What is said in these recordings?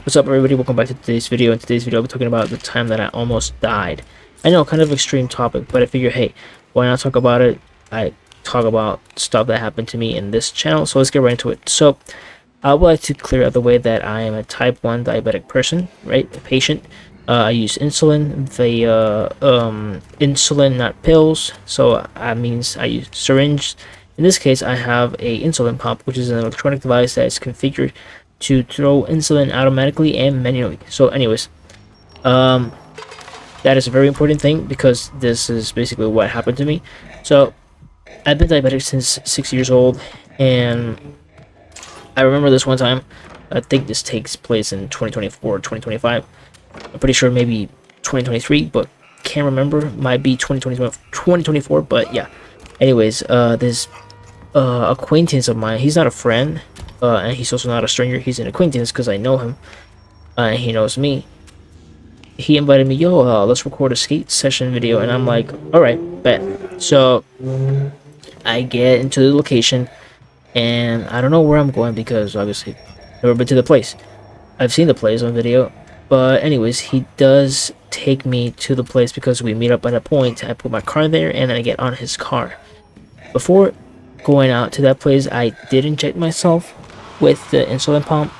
What's up, everybody? Welcome back to today's video. In today's video, I'll be talking about the time that I almost died. I know, kind of extreme topic, but I figure, hey, why not talk about it? I talk about stuff that happened to me in this channel, so let's get right into it. So, I would like to clear out the way that I am a type 1 diabetic person, right? A patient. I use insulin via insulin, not pills. So that means I use syringe. In this case, I have a insulin pump, which is an electronic device that is configured to throw insulin automatically and manually. So anyways, that is a very important thing because this is basically what happened to me. So I've been diabetic since 6 years old, and I remember this one time. I think this takes place in 2024 or 2025. I'm pretty sure maybe 2023, but can't remember. Might be 2024, but yeah. Anyways, this acquaintance of mine, he's not a friend, and he's also not a stranger. He's an acquaintance because I know him, and he knows me. He invited me, yo, let's record a skate session video, and I'm like, all right, bet. So I get into the location, and I don't know where I'm going because obviously never been to the place. I've seen the place on video, but anyways, he does take me to the place because we meet up at a point. I put my car there, and then I get on his car. Before going out to that place, I did inject myself with the insulin pump,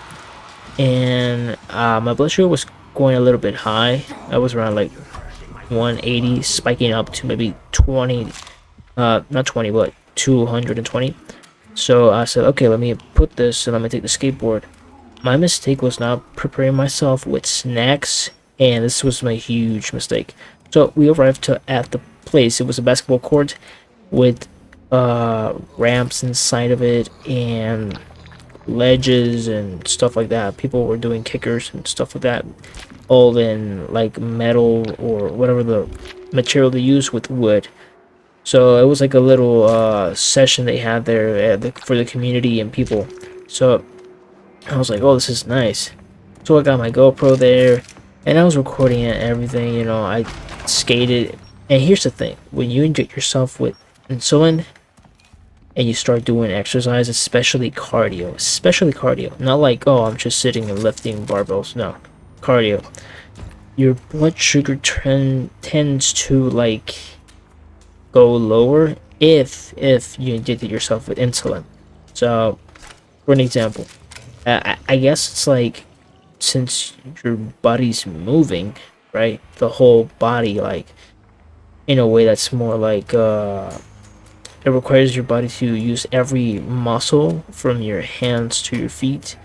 and my blood sugar was going a little bit high. I was around like 180, spiking up to maybe 20, not 20, but 220. So I said, okay, let me put this and let me take the skateboard. My mistake was not preparing myself with snacks, and this was my huge mistake. So we arrived at the place. It was a basketball court with ramps inside of it and ledges and stuff like that. People were doing kickers and stuff like that, all in like metal or whatever the material they use with wood. So it was like a little session they had there for the community and people. So I was like, oh, this is nice. So I got my GoPro there, and I was recording it and everything. You know, I skated. And here's the thing: when you inject yourself with insulin and you start doing exercise, especially cardio, not like, oh, I'm just sitting and lifting barbells. No, cardio. Your blood sugar tends to like go lower if you injected yourself with insulin. So, for an example, I guess it's like, since your body's moving, right? The whole body, like, in a way that's more like it requires your body to use every muscle from your hands to your feet.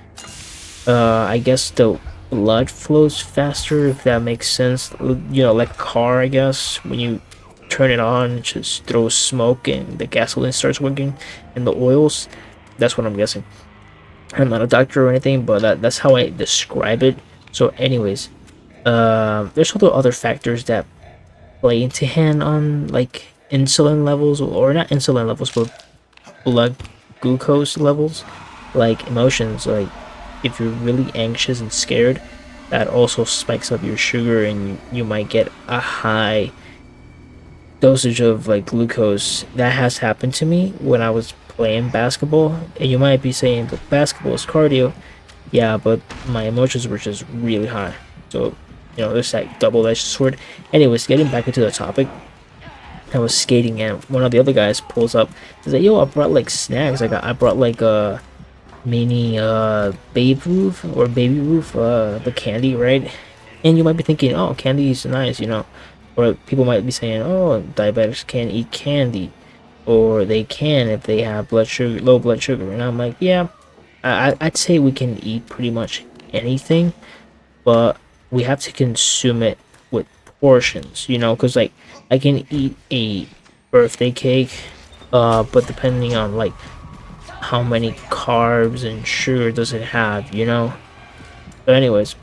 I guess the blood flows faster, if that makes sense. You know, like a car, I guess. When you turn it on, it just throws smoke and the gasoline starts working and the oils. That's what I'm guessing. I'm not a doctor or anything, but that's how I describe it. So anyways, there's also other factors that play into hand on like insulin levels, or not insulin levels, but blood glucose levels, like emotions. Like if you're really anxious and scared, that also spikes up your sugar, and you might get a high dosage of like glucose. That has happened to me when I was playing basketball. And you might be saying, but basketball is cardio. Yeah, but my emotions were just really high. So, you know, there's that double-edged sword. Anyways, getting back into the topic, I was skating and one of the other guys pulls up. He's like, yo, I brought like snacks. I brought like a mini Babe Ruth or Baby Ruth, the candy, right? And you might be thinking, oh, candy is nice, you know. Or people might be saying, oh, diabetics can't eat candy, or they can if they have low blood sugar. And I'm like, yeah, I'd say we can eat pretty much anything, but we have to consume it with portions, you know, because like I can eat a birthday cake, but depending on like how many carbs and sugar does it have, you know. But anyways,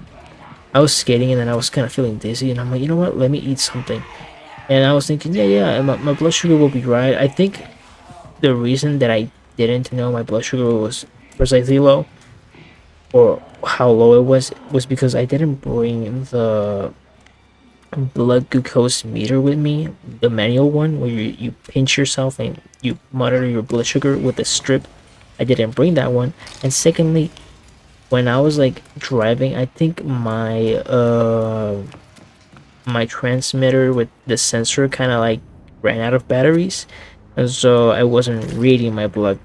I was skating and then I was kind of feeling dizzy, and I'm like, you know what, let me eat something. And I was thinking, yeah, my blood sugar will be right. I think the reason that I didn't know my blood sugar was precisely low, or how low it was because I didn't bring the blood glucose meter with me, the manual one where you pinch yourself and you monitor your blood sugar with a strip. I didn't bring that one. And secondly, when I was like driving, I think my transmitter with the sensor kind of like ran out of batteries, and so I wasn't reading my blood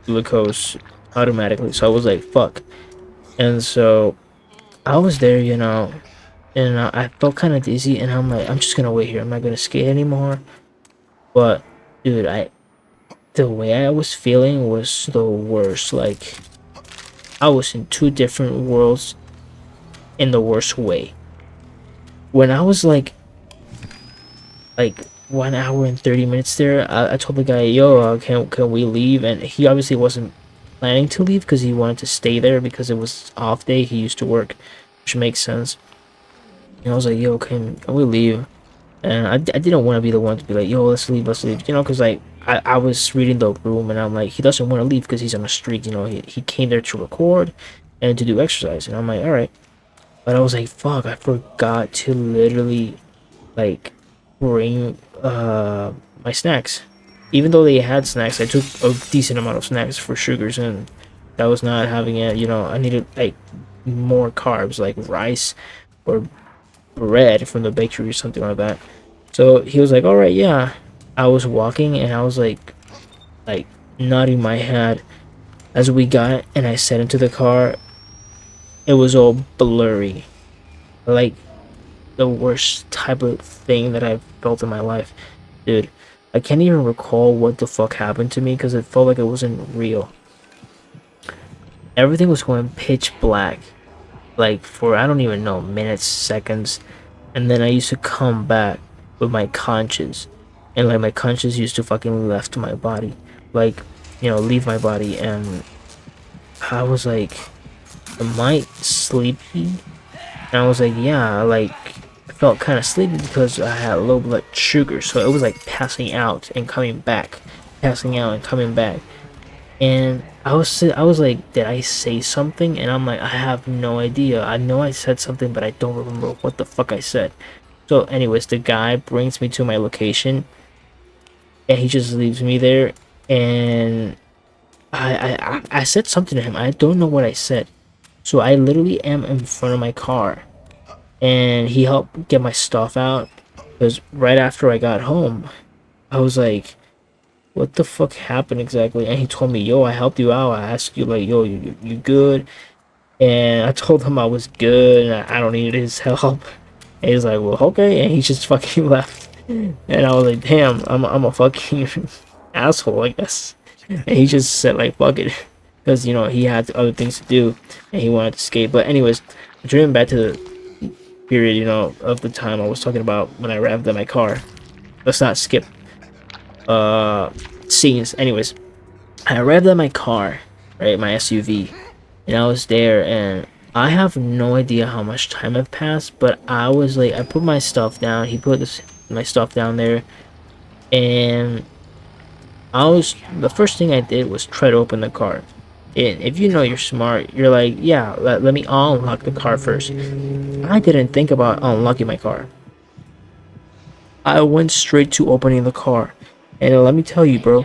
glucose automatically. So I was like, fuck. And so I was there, and I felt kind of dizzy, and I'm like, I'm just gonna wait here. I'm not gonna skate anymore. But dude, the way I was feeling was the worst. Like I was in two different worlds in the worst way. When I was like 1 hour and 30 minutes there, I told the guy, yo, can we leave? And he obviously wasn't planning to leave because he wanted to stay there because it was off day. He used to work, which makes sense. And I was like, yo, can we leave? And I didn't want to be the one to be like, yo, let's leave, because like I was reading the room and I'm like, he doesn't want to leave because he's on a streak, he came there to record and to do exercise. And I'm like, all right. But I was like, fuck, I forgot to literally like bring my snacks. Even though they had snacks, I took a decent amount of snacks for sugars, and that was not having it. I needed like more carbs, like rice or bread from the bakery or something like that. So he was like, all right, yeah. I was walking and I was like nodding my head as we got, and I sat into the car. It was all blurry, like the worst type of thing that I've felt in my life, dude. I can't even recall what the fuck happened to me because it felt like it wasn't real. Everything was going pitch black, like for I don't even know, minutes, seconds, and then I used to come back with my conscience, and like my conscience used to fucking left my body, like leave my body, and I was like, am I sleepy? And I was like, yeah, like I felt kind of sleepy because I had low blood sugar, so it was like passing out and coming back, passing out and coming back. And I was like, did I say something? And I'm like, I have no idea. I know I said something, but I don't remember what the fuck I said. So, anyways, the guy brings me to my location, and he just leaves me there. And I said something to him. I don't know what I said. So I literally am in front of my car, and he helped get my stuff out. Because right after I got home, I was like, what the fuck happened exactly? And he told me, yo, I helped you out. I asked you, like, yo, you good? And I told him I was good and I don't need his help. And he's like, well, okay. And he just fucking left. And I was like, damn, I'm a fucking asshole, I guess. And he just said, like, fuck it. Because, he had other things to do and he wanted to skate. But, anyways, returning back to the period, of the time I was talking about when I revved up my car. Let's not skip scenes. Anyways, I arrived at my car, right, my SUV, and I was there, and I have no idea how much time have passed, but I was like, I put my stuff down, he put my stuff down there, and the first thing I did was try to open the car. And if you're smart, you're like, yeah, let me unlock the car first. I didn't think about unlocking my car. I went straight to opening the car. And let me tell you, bro,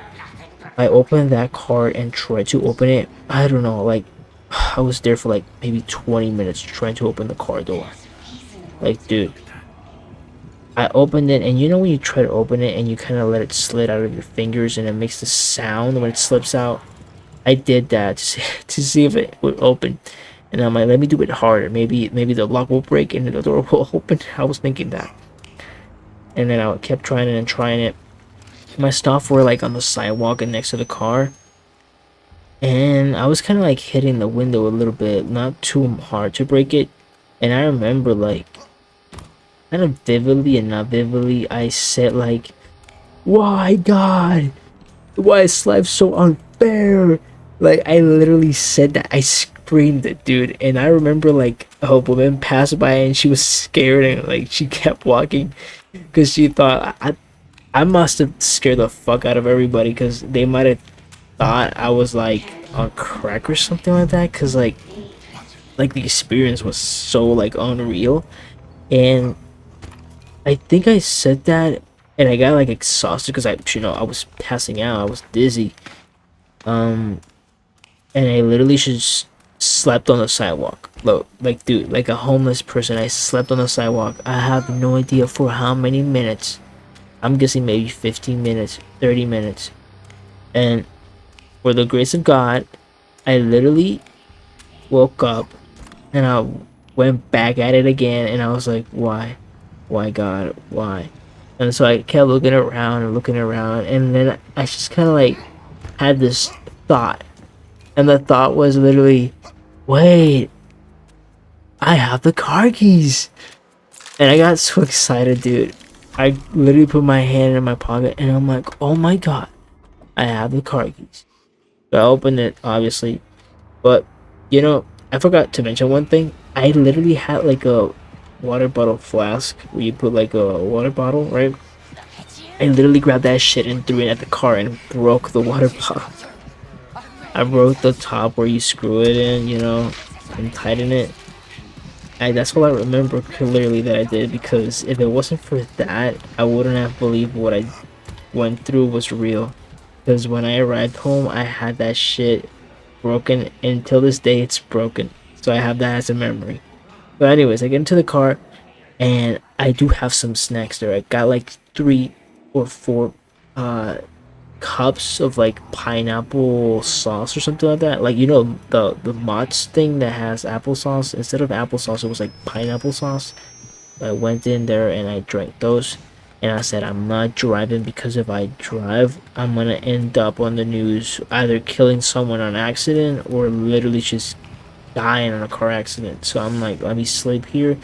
I opened that car and tried to open it. I don't know, like, I was there for like maybe 20 minutes trying to open the car door. Like, dude, I opened it, and when you try to open it and you kind of let it slid out of your fingers and it makes the sound when it slips out? I did that to see if it would open. And I'm like, let me do it harder. Maybe the lock will break and the door will open. I was thinking that. And then I kept trying it and trying it. My stuff were like on the sidewalk and next to the car, and I was kind of like hitting the window a little bit, not too hard to break it. And I remember, like, kind of vividly and not vividly, I said like, why God, why is life so unfair? Like, I literally said that. I screamed it, dude. And I remember like a woman passed by and she was scared and like she kept walking because she thought I must have scared the fuck out of everybody because they might have thought I was like on crack or something like that, because like the experience was so like unreal. And I think I said that and I got like exhausted because I was passing out, I was dizzy, and I literally just slept on the sidewalk. Look, like dude, like a homeless person. I slept on the sidewalk. I have no idea for how many minutes. I'm guessing maybe 15 minutes, 30 minutes. And for the grace of God, I literally woke up and I went back at it again, and I was like, why God, why? And so I kept looking around and looking around, and then I just kind of like had this thought, and the thought was literally, wait, I have the car keys. And I got so excited, dude. I literally put my hand in my pocket, and I'm like, oh my God, I have the car keys. So I opened it, obviously, but you know, I forgot to mention one thing. I literally had like a water bottle flask where you put like a water bottle, right? I literally grabbed that shit and threw it at the car and broke the water bottle. I broke the top where you screw it in, you know, and tighten it. That's all I remember clearly that I did, because if it wasn't for that, I wouldn't have believed what I went through was real. Because when I arrived home, I had that shit broken, and till this day, it's broken. So I have that as a memory. But anyways, I get into the car, and I do have some snacks there. I got like 3 or 4 uh cups of like pineapple sauce or something like that. Like, you know, the Mott's thing that has applesauce. Instead of applesauce, it was like pineapple sauce. I went in there and I drank those, and I said, I'm not driving, because if I drive, I'm gonna end up on the news either killing someone on accident or literally just dying in a car accident. So I'm like, let me sleep here.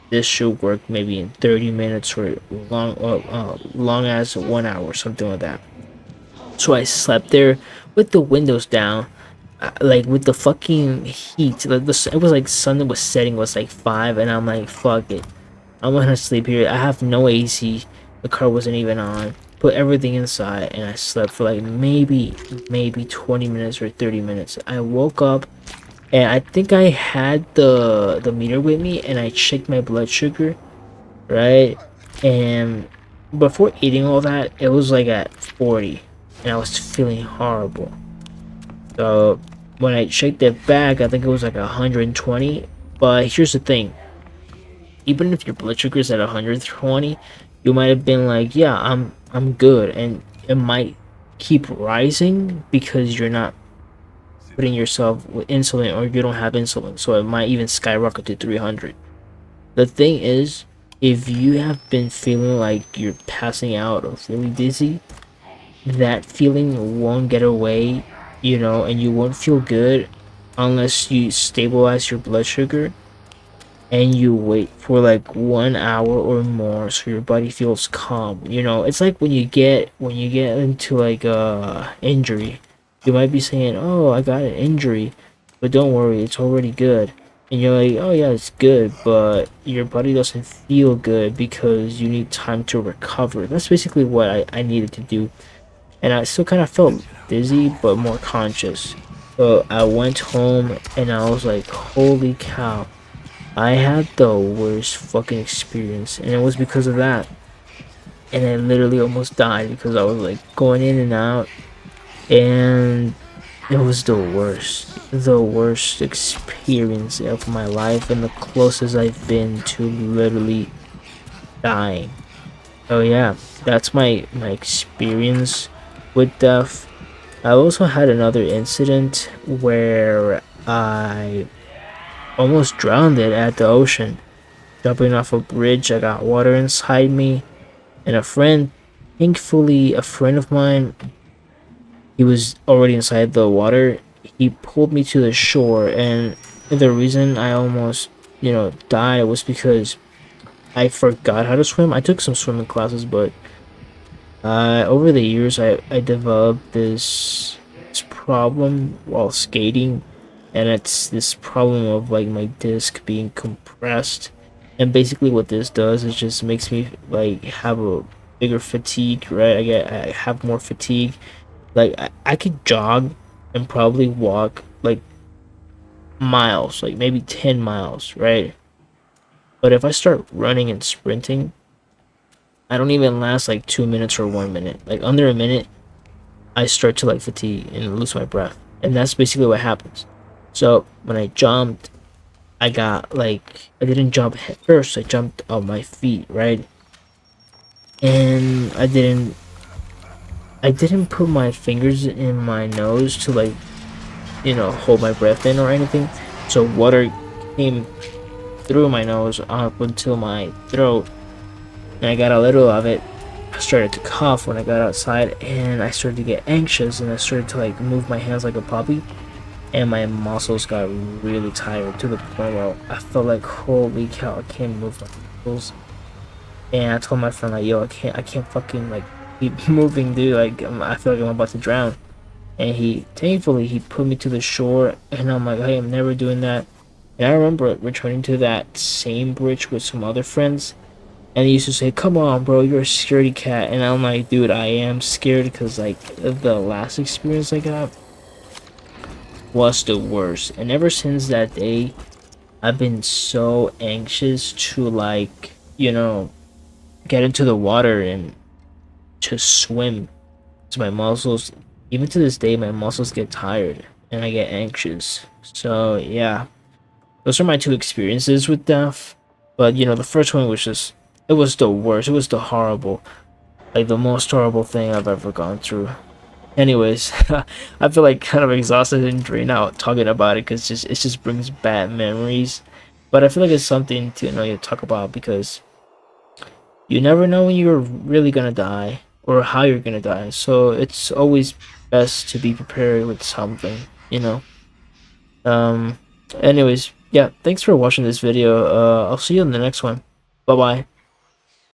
This should work maybe in 30 minutes or long as 1 hour, something like that. So I slept there with the windows down, like with the fucking heat. Like it was like sun was setting, was like 5, and I'm like, fuck it, I'm gonna sleep here. I have no AC. The car wasn't even on. Put everything inside, and I slept for like maybe 20 minutes or 30 minutes. I woke up, and I think I had the meter with me, and I checked my blood sugar, right? And before eating all that, it was like at 40, and I was feeling horrible. So when I checked it back, I think it was like 120. But here's the thing: even if your blood sugar is at 120, you might have been like, yeah, I'm good, and it might keep rising because you're not putting yourself with insulin, or you don't have insulin, so it might even skyrocket to 300. The thing is, if you have been feeling like you're passing out or feeling dizzy, that feeling won't get away, you know, and you won't feel good unless you stabilize your blood sugar and you wait for like 1 hour or more so your body feels calm. You know, it's like when you get into like injury, you might be saying, oh, I got an injury, but don't worry, it's already good. And you're like, oh yeah, it's good, but your body doesn't feel good because you need time to recover. That's basically what I needed to do. And I still kind of felt dizzy but more conscious. So I went home and I was like, holy cow, I had the worst fucking experience, and it was because of that. And I literally almost died because I was like going in and out, and it was the worst experience of my life, and the closest I've been to literally dying. Oh yeah, that's my experience with death. I also had another incident where I almost drowned it at the ocean. Jumping off a bridge, I got water inside me, and thankfully, a friend of mine, he was already inside the water. He pulled me to the shore, and the reason I almost, died was because I forgot how to swim. I took some swimming classes, but over the years, I developed this problem while skating, and it's this problem of like my disc being compressed. And basically, what this does is just makes me like have a bigger fatigue, right? I have more fatigue. Like I could jog and probably walk like miles, like maybe 10 miles, right? But if I start running and sprinting, I don't even last like 2 minutes or 1 minute. Like under a minute, I start to like fatigue and lose my breath. And that's basically what happens. So when I jumped, I got like, I didn't jump head first. I jumped on my feet, right? And I didn't put my fingers in my nose to like, hold my breath in or anything. So water came through my nose up until my throat, and I got a little of it. I started to cough when I got outside, and I started to get anxious, and I started to like move my hands like a puppy, and my muscles got really tired to the point where I felt like, holy cow, I can't move my muscles. And I told my friend like, yo, I can't fucking like keep moving, dude. Like, I feel like I'm about to drown. And thankfully he put me to the shore, and I'm like, hey, I'm never doing that. And I remember returning to that same bridge with some other friends, and he used to say, come on, bro, you're a scaredy cat. And I'm like, dude, I am scared, because like the last experience I got was the worst. And ever since that day, I've been so anxious to like, get into the water and to swim. So my muscles, even to this day, my muscles get tired and I get anxious. So yeah, those are my two experiences with death. But the first one was just, it was the worst. It was the horrible, like the most horrible thing I've ever gone through. Anyways, I feel like kind of exhausted and drained out talking about it, because it just brings bad memories. But I feel like it's something to you talk about, because you never know when you're really gonna die or how you're gonna die. So it's always best to be prepared with something, you know. Um anyways, yeah, thanks for watching this video. I'll see you in the next one. Bye bye.